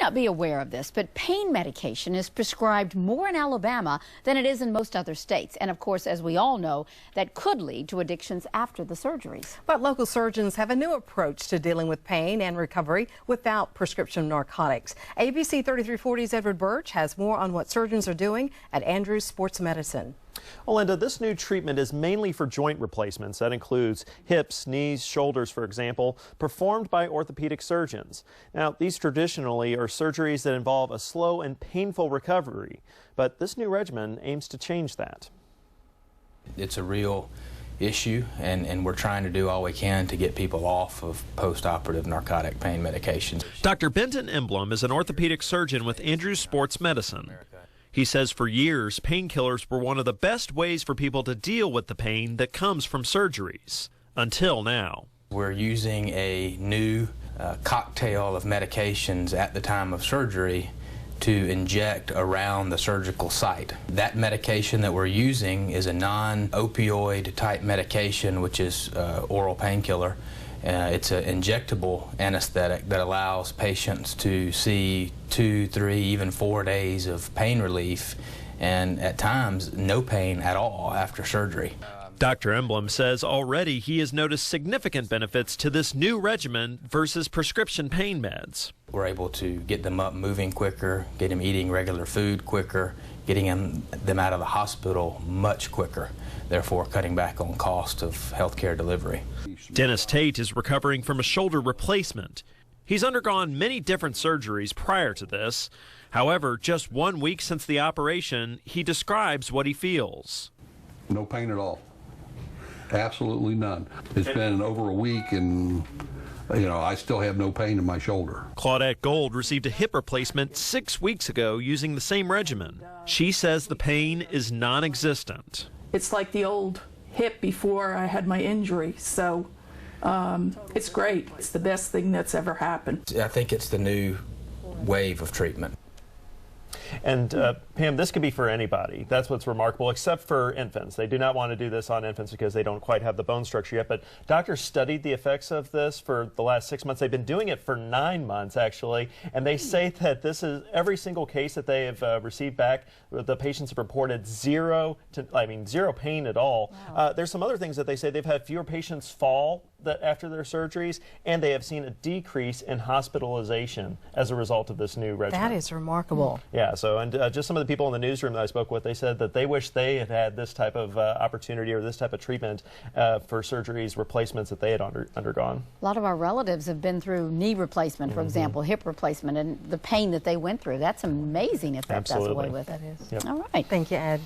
not be aware of this, but pain medication is prescribed more in Alabama than it is in most other states. And of course, as we all know, that could lead to addictions after the surgeries. But local surgeons have a new approach to dealing with pain and recovery without prescription narcotics. ABC 3340's Edward Birch has more on what surgeons are doing at Andrews Sports Medicine. Well, Linda, this new treatment is mainly for joint replacements. That includes hips, knees, shoulders, for example, performed by orthopedic surgeons. Now, these traditionally are surgeries that involve a slow and painful recovery, but this new regimen aims to change that. It's a real issue, and we're trying to do all we can to get people off of post-operative narcotic pain medications. Dr. Benton Emblom is an orthopedic surgeon with Andrews Sports Medicine. He says for years, painkillers were one of the best ways for people to deal with the pain that comes from surgeries, until now. We're using a new cocktail of medications at the time of surgery to inject around the surgical site. That medication that we're using is a non-opioid type medication, which is oral painkiller. It's an injectable anesthetic that allows patients to see 2, 3, even 4 days of pain relief, and at times no pain at all after surgery. Dr. Emblom says already he has noticed significant benefits to this new regimen versus prescription pain meds. We're able to get them up moving quicker, get them eating regular food quicker, getting them out of the hospital much quicker, therefore cutting back on cost of healthcare delivery. Dennis Tate is recovering from a shoulder replacement. He's undergone many different surgeries prior to this. However, just 1 week since the operation, he describes what he feels. No pain at all. Absolutely none. It's been over a week and I still have no pain in my shoulder. Claudette Gold received a hip replacement 6 weeks ago using the same regimen. She says the pain is non-existent. It's like the old hip before I had my injury, so it's great. It's the best thing that's ever happened. I think it's the new wave of treatment. And Pam, this could be for anybody. That's what's remarkable, except for infants. They do not want to do this on infants because they don't quite have the bone structure yet. But doctors studied the effects of this for the last 6 months. They've been doing it for 9 months, actually. And they say that this is every single case that they have received back, the patients have reported zero pain at all. Wow. There's some other things that they say. They've had fewer patients fall after their surgeries, and they have seen a decrease in hospitalization as a result of this new regimen. That is remarkable. Yeah, so, and just some of the people in the newsroom that I spoke with, they said that they wish they had had this type of opportunity or this type of treatment for surgeries, replacements that they had undergone. A lot of our relatives have been through knee replacement, for example, hip replacement, and the pain that they went through. That's amazing if that does away with it. That is. Yep. All right. Thank you, Ed.